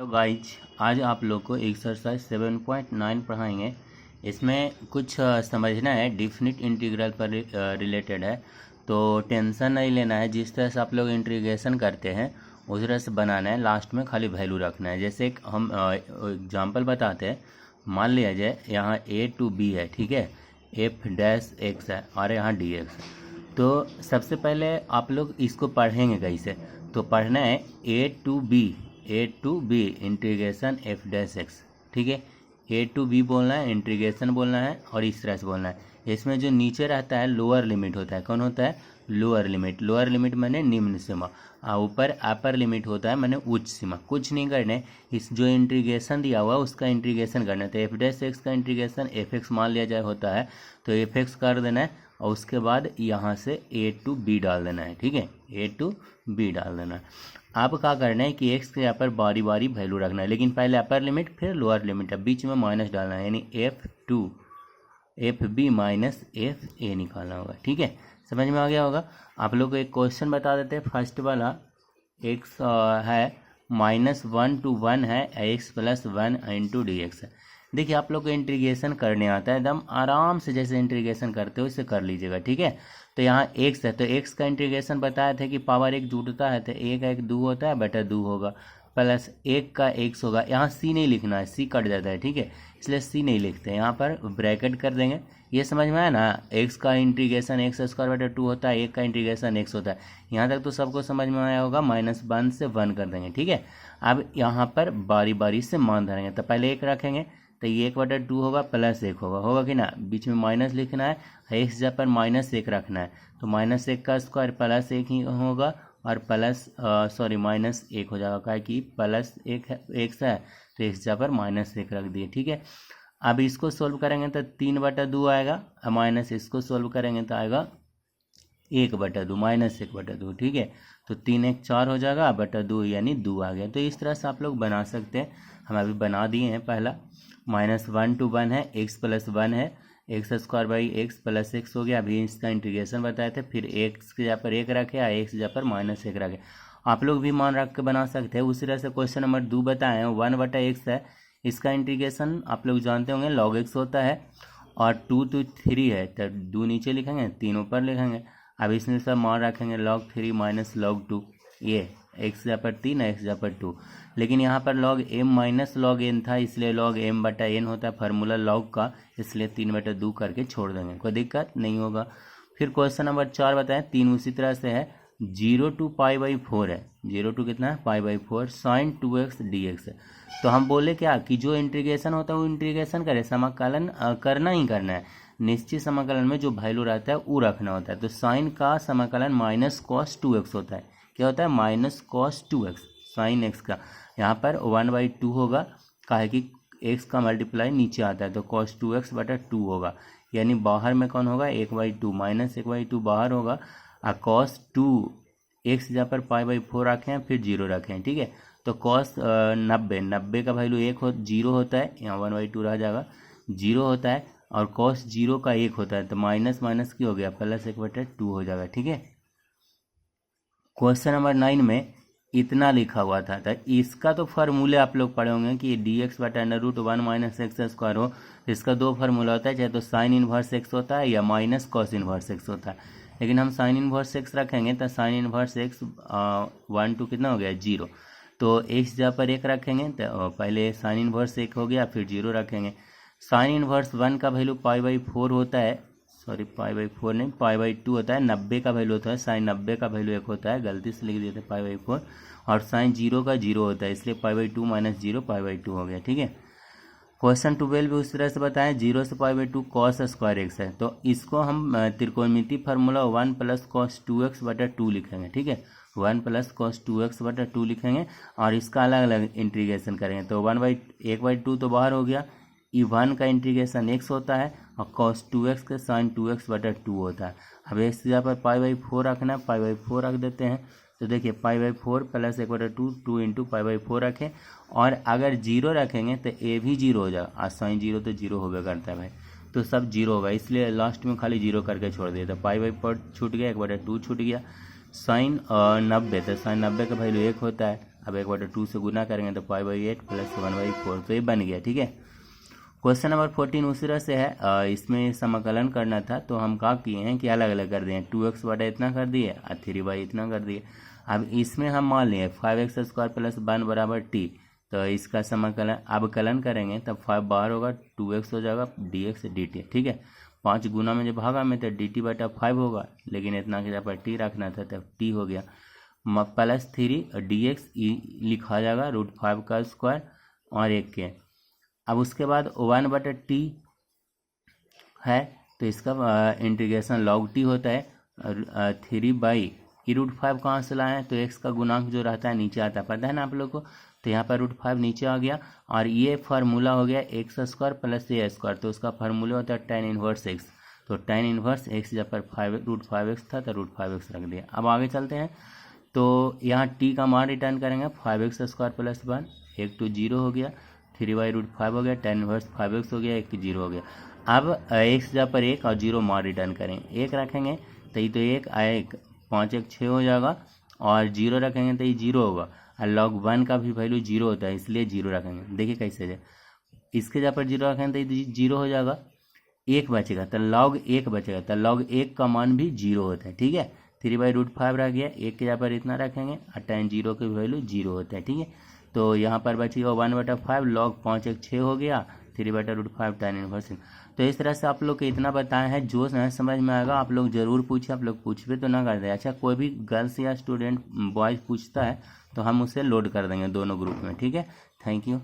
Hello guys, आज आप लोग को एक्सरसाइज 7.9 पढ़ाएंगे। इसमें कुछ समझना है, डिफिनिट इंटीग्रल पर रिलेटेड है। तो टेंशन नहीं लेना है। जिस तरह से आप लोग इंटीग्रेशन करते हैं उस तरह से बनाना है। लास्ट में खाली वैल्यू रखना है। जैसे एक हम एग्जांपल बताते हैं। मान लिया जाए यहाँ a to b है, ठीक है, f डैश x है और यहाँ dx। तो सबसे पहले आप लोग इसको पढ़ेंगे कैसे। तो पढ़ना है a to B integration F dash X, ठीक है। ए टू बी बोलना है, इंटीग्रेशन बोलना है और इस तरह से बोलना है। इसमें जो नीचे रहता है लोअर लिमिट होता है। कौन होता है? Lower limit. लोअर लिमिट माने निम्न सीमा, और ऊपर अपर लिमिट होता है माने उच्च सीमा। कुछ नहीं करने, इस जो इंटीग्रेशन दिया हुआ उसका इंटीग्रेशन करना है। तो एफ डैश एक्स का इंटीग्रेशन एफ एक्स मान लिया जाए होता है, तो एफ एक्स कर देना है और उसके बाद यहाँ से ए टू बी डाल देना है, ठीक है। ए टू बी डाल देना है। अब क्या करना है कि एक्स के यहाँ पर बारी बारी वैल्यू रखना है, लेकिन पहले अपर लिमिट फिर लोअर लिमिट है, बीच में माइनस डालना है, यानी F B minus F A निकालना होगा, ठीक है। समझ में आ गया होगा। आप लोग को एक क्वेश्चन बता देते हैं। फर्स्ट वाला एक्स है -1 to 1 है, x plus 1 into D x है। देखिए आप लोग को इंटीग्रेशन करने आता है, एकदम आराम से जैसे इंटीग्रेशन करते हो इसे कर लीजिएगा, ठीक है। तो यहाँ एक्स है, तो एक्स का इंटीग्रेशन बताया था कि पावर एक जुटता है, तो एक एक दो होता है, बटा 2 होगा, प्लस एक का एक्स होगा। यहाँ सी नहीं लिखना है, सी कट जाता है, ठीक है, इसलिए सी नहीं लिखते हैं। यहाँ पर ब्रैकेट कर देंगे। ये समझ में आया ना। एक्स का इंटीग्रेशन एक्स स्क्वायर बटा 2 होता है, एक का इंटीग्रेशन एक्स होता है। यहाँ तक तो सबको समझ में आया होगा। -1 से 1 कर देंगे, ठीक है। अब यहाँ पर बारी बारी से मान धरेंगे। तो पहले एक रखेंगे, तो ये 1/2 होगा, प्लस 1 होगा कि ना। बीच में माइनस लिखना है, एक्स जगह पर -1 रखना है, तो -1 का स्क्वायर प्लस 1 ही होगा, और प्लस -1 हो जाएगा, क्या कि प्लस 1 एक्स है, तो एक्स जगह पर -1 रख दिए, ठीक है। अब इसको सोल्व करेंगे तो 3/2 आएगा, माइनस इसको सोल्व करेंगे तो आएगा 1/2 -1/2, ठीक है। तो 3 1 4 हो जाएगा, बटा 2 यानी 2 आ गया। तो इस तरह से आप लोग बना सकते हैं। हम अभी बना दिए हैं। पहला -1 to 1 है, एक्स प्लस 1 है, x square by x plus x हो गया। अभी इसका इंटीग्रेशन बताए थे। फिर एक्स के जगह पर 1 रखे या एक्स जगह पर -1 रखे। आप लोग भी मान रख के बना सकते हैं। उसी तरह से क्वेश्चन नंबर 2 बताए हैं, 1/x है। इसका इंटीग्रेशन आप लोग जानते होंगे log x होता है, और 2 to 3 है, तो 2 नीचे लिखेंगे, 3 ऊपर लिखेंगे। अब इसमें सब मान रखेंगे log 3 माइनस log 2, ये एक्स जगह पर 3 एक्स जगह पर 2। लेकिन यहाँ पर log m minus log n था, इसलिए log m बटा n होता है फार्मूला log का, इसलिए 3/2 करके छोड़ देंगे, कोई दिक्कत नहीं होगा। फिर क्वेश्चन नंबर 4 बताएं। 3 उसी तरह से है, 0 to π/4 है। 0 to कितना है? π/4 sin 2x dx है। तो हम बोले क्या कि जो इंटीग्रेशन होता है वो इंटीग्रेशन करे, समाकलन करना ही करना है। निश्चित समाकलन में जो वैल्यू रहता है वो रखना होता है। तो साइन का समाकलन -cos 2x होता है। क्या होता है? -cos 2x साइन एक्स का। यहाँ पर 1/2 होगा, काहे कि एक्स का मल्टीप्लाई नीचे आता है, तो cos 2x बटा 2 होगा। यानी बाहर में कौन होगा? 1/2 -1/2 बाहर होगा, और cos 2 एक्स जहाँ पर π/4 रखें, फिर 0 रखें, ठीक है। तो cos 90 का वैल्यू 0 होता है, यहाँ 1/2 रह जाएगा, 0 होता है, और cos 0 का 1 होता है, तो माइनस माइनस की हो गया, प्लस 1/2 हो जाएगा, ठीक है। क्वेश्चन नंबर 9 में इतना लिखा हुआ था, तो इसका तो फार्मूले आप लोग पढ़े होंगे कि dx बटा √1 - एक्स स्क्वायर हो। इसका 2 फार्मूला होता है, चाहे तो साइन इनवर्स एक्स होता है या माइनस कॉस इनवर्स एक्स होता है। लेकिन हम साइन इनवर्स एक्स रखेंगे, तो साइन इनवर्स एक्स 1 to कितना हो गया? 0। तो एक्स जगह पर 1 रखेंगे, तो पहले साइन इनवर्स 1 हो गया, फिर 0 रखेंगे। साइन इनवर्स 1 का वैल्यू π/4 होता है, सॉरी π/4 नहीं, π/2 होता है। 90 का वैल्यू होता है, साइन 90 का वैल्यू 1 होता है, गलती से लिख दिए थे π/4। और साइन 0 का 0 होता है, इसलिए π/2 - 0 π/2 हो गया, ठीक है। क्वेश्चन 12 भी उस तरह से बताएं, 0 से π/2 cos स्क्वायर एक्स है। तो इसको हम त्रिकोणमिति फार्मूला 1 + cos 2x बटा 2 लिखेंगे, ठीक है। 1 + cos 2x बटा 2 लिखेंगे, और इसका अलग अलग इंटीग्रेशन करेंगे। तो 1/2 तो बाहर हो गया, ई 1 का इंटीग्रेशन x होता है, और cos 2x का sin 2x बटा 2 होता है। अब इस जगह पर π/4 रखना है, π/4 रख देते हैं। तो देखिए π/4 प्लस 1/2, 2 इंटू π/4 रखें, और अगर 0 रखेंगे तो a भी 0 हो जाएगा, और साइन 0 तो 0 होगा करता है भाई, तो सब 0 होगा, इसलिए लास्ट में खाली 0 करके छोड़ दिया। तो π/4 छूट गया, 1/2 छूट गया। साइन 90, तो साइन 90 का वैल्यू 1 होता है, अब 1/2 से गुना करेंगे तो 5/8 प्लस 1/4, तो ये बन गया। ठीक है, क्वेश्चन नंबर 14 उसी तरह से है। इसमें समाकलन करना था तो हम क्या किए हैं कि अलग अलग कर दिए हैं, 2x बटा इतना कर दिए और 3y इतना कर दिए। अब इसमें हम मान लिए 5x² प्लस 1 बराबर t, तो इसका समाकलन अवकलन करेंगे तब 5 बाहर होगा, 2x हो जाएगा dx dt। ठीक है, 5 गुना में जब भागा में तो dt बटा 5 होगा, लेकिन इतना के जगह पर t रखना था तब t हो गया, प्लस 3 dx लिखा जाएगा √5 का स्क्वायर और 1 के। अब उसके बाद 1/t है तो इसका इंटीग्रेशन log t होता है, 3/√5 कहाँ से लाए हैं, तो x का गुणांक जो रहता है नीचे आता है, पता है ना आप लोग को, तो यहाँ पर √5 नीचे आ गया और ये फार्मूला हो गया x² प्लस a², तो उसका फार्मूला होता है tan इनवर्स x, तो tan इनवर्स x जब पर √5x था तो √5x रख दिया। अब आगे चलते हैं, तो यहाँ t का मान रिटर्न करेंगे 5x² प्लस 1, 1 to 0 हो गया, 3/√5 हो गया, tan इनवर्स 5x हो गया, 1 to 0 हो गया। अब x जहाँ पर 1 और 0 मान रिटर्न करें, 1 रखेंगे तो ये तो 1 1, 5 1 6 हो जाएगा, और 0 रखेंगे तो ये 0 होगा, और log 1 का भी वैल्यू 0 होता है इसलिए 0 रखेंगे। देखिए कैसे है, इसके जहाँ पर 0 रखेंगे तो ये 0 हो जाएगा, 1 बचेगा तो log 1 बचेगा, तो log 1 का मान भी 0 होता है। ठीक है, 3/√5 रह गया, 1 के जहाँ पर इतना रखेंगे और tan 0 की वैल्यू 0 होता है। ठीक है, तो यहाँ पर बचेगा 1/5 log 5 1 6 हो गया, 3/√5 tan इनवर्स। तो इस तरह से आप लोग को इतना बताया है, जो नहीं समझ में आएगा आप लोग ज़रूर पूछिए, आप लोग पूछबे तो ना कर दे। अच्छा, कोई भी गर्ल्स या स्टूडेंट बॉयज़ पूछता है तो हम उसे लोड कर देंगे दोनों ग्रुप में। ठीक है, थैंक यू।